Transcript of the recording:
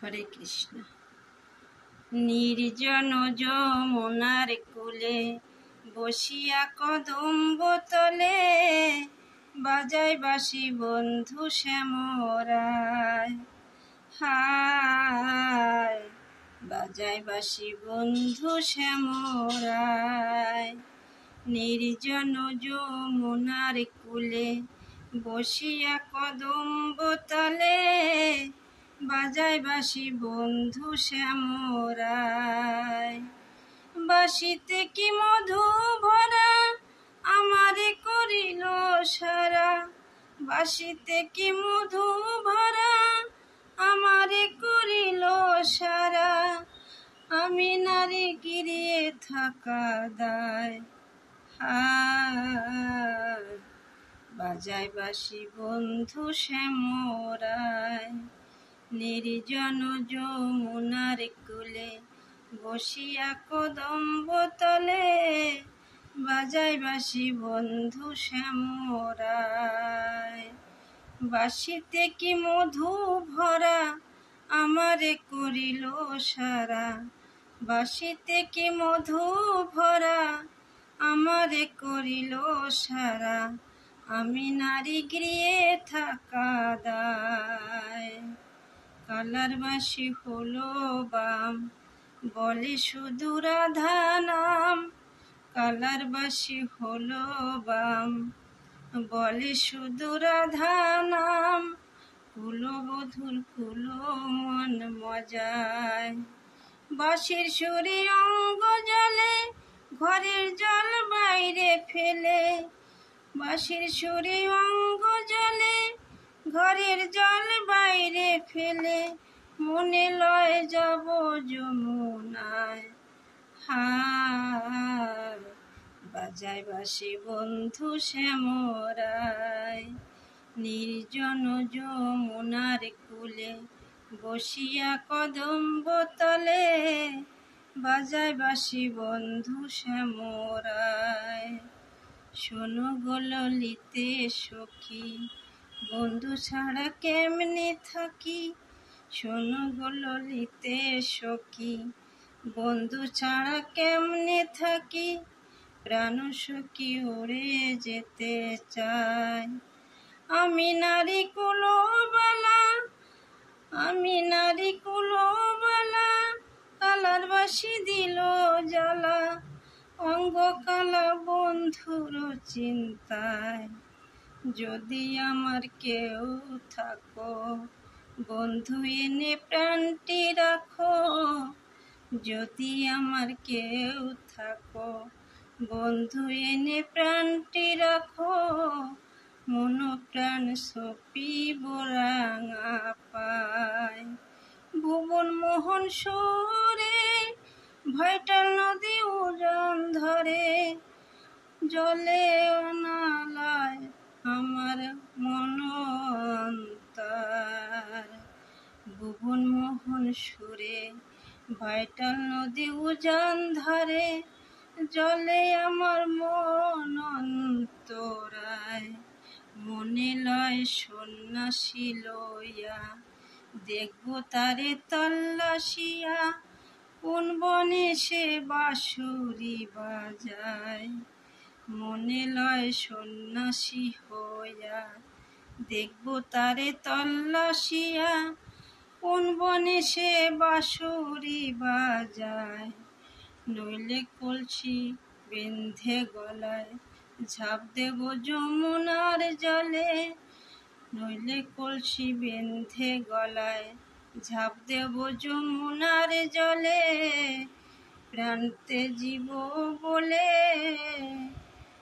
হরে কৃষ্ণ। নির্জন যমুনার কূলে বসিয়া কদম্ব তলে বাজায় বাঁশি বন্ধু শ্যামরায়। হায় বাজায় বাঁশি বন্ধু শ্যামরায়। নির্জন যমুনার কূলে বসিয়া কদম্ব তলে বাজায় বাঁশি বন্ধু শ্যামরায়। বাঁশিতে কি মধু ভরা আমারে করিল সারা। বাঁশিতে কি মধু ভরা আমারে করিল সারা। আমি নারী গিরিয়ে থাকা দায়। বাজায় বাঁশি বন্ধু শ্যামরায়। নির্জন যমুনার কূলে বসিয়া কদম্ব তলে বাজায় বাঁশি বন্ধু শ্যামরায়। বাঁশিতে কি মধু ভরা আমারে করিল সারা। বাঁশিতে কি মধু ভরা আমারে করিল সারা। আমি নারী গৃহে থাকা দায়। কালার বাঁশি হলো বাম বলে শুধু রাধা নাম। কালার বাঁশি হলো বাম বলে শুধু রাধা নাম। কুলো বধুর কুলো মন মজায়। বাঁশির সুরে অঙ্গ জলে ঘরের জল বাইরে ফেলে। বাঁশির সুরে অঙ্গ জলে ঘরের জল বাইরে ফেলে। মনে লয় যাব যমুনায়। হায় বাজায় বাঁশি বন্ধু শ্যামরায়। নির্জন যমুনার কূলে বসিয়া কদম্ব তলে বাজায় বাঁশি বন্ধু শ্যামরায়। শোনো গো ললিতে সখী বন্ধু ছাড়া কেমনে থাকি। শোনো গো ললিতে সখী বন্ধু ছাড়া কেমনে থাকি। প্রাণ সখী উড়ে যেতে চাই। আমি নারী কুলবালা আমি নারী কুলবালা। কালার বাঁশি দিল জ্বালা অঙ্গ কালা বন্ধুর চিন্তায়। যদি আমার কেউ থাকো বন্ধু এনে প্রাণটি রাখো। যদি আমার কেউ থাকো বন্ধু এনে প্রাণটি রাখো। মন প্রাণ সপিব রাঙা পায়। ভুবন মোহন সুরে ভাইটাল নদী উজান ধরে। জলে অনালায় আমার মন অন্তর। ভুবন মোহন সুরে ভাইটাল নদী উজান ধরে। জলে আমার মন অন্তরায়। মনে লয় সন্ন্যাসী লইয়া দেখবো তারে তল্লাশিয়া। কোন বনে সে বাঁশুরি বাজায়। মনে লয় সন্ন্যাসী হইয়া দেখবো তারে তল্লাশিয়া। কোন বনে সে বাঁশুরি বাজায়। নইলে কলসি বেঁধে গলায় ঝাঁপ দেব যমুনার জলে। নইলে কলসি বেঁধে গলায় ঝাঁপ দেব যমুনার জলে। প্রাণতে জীব বলে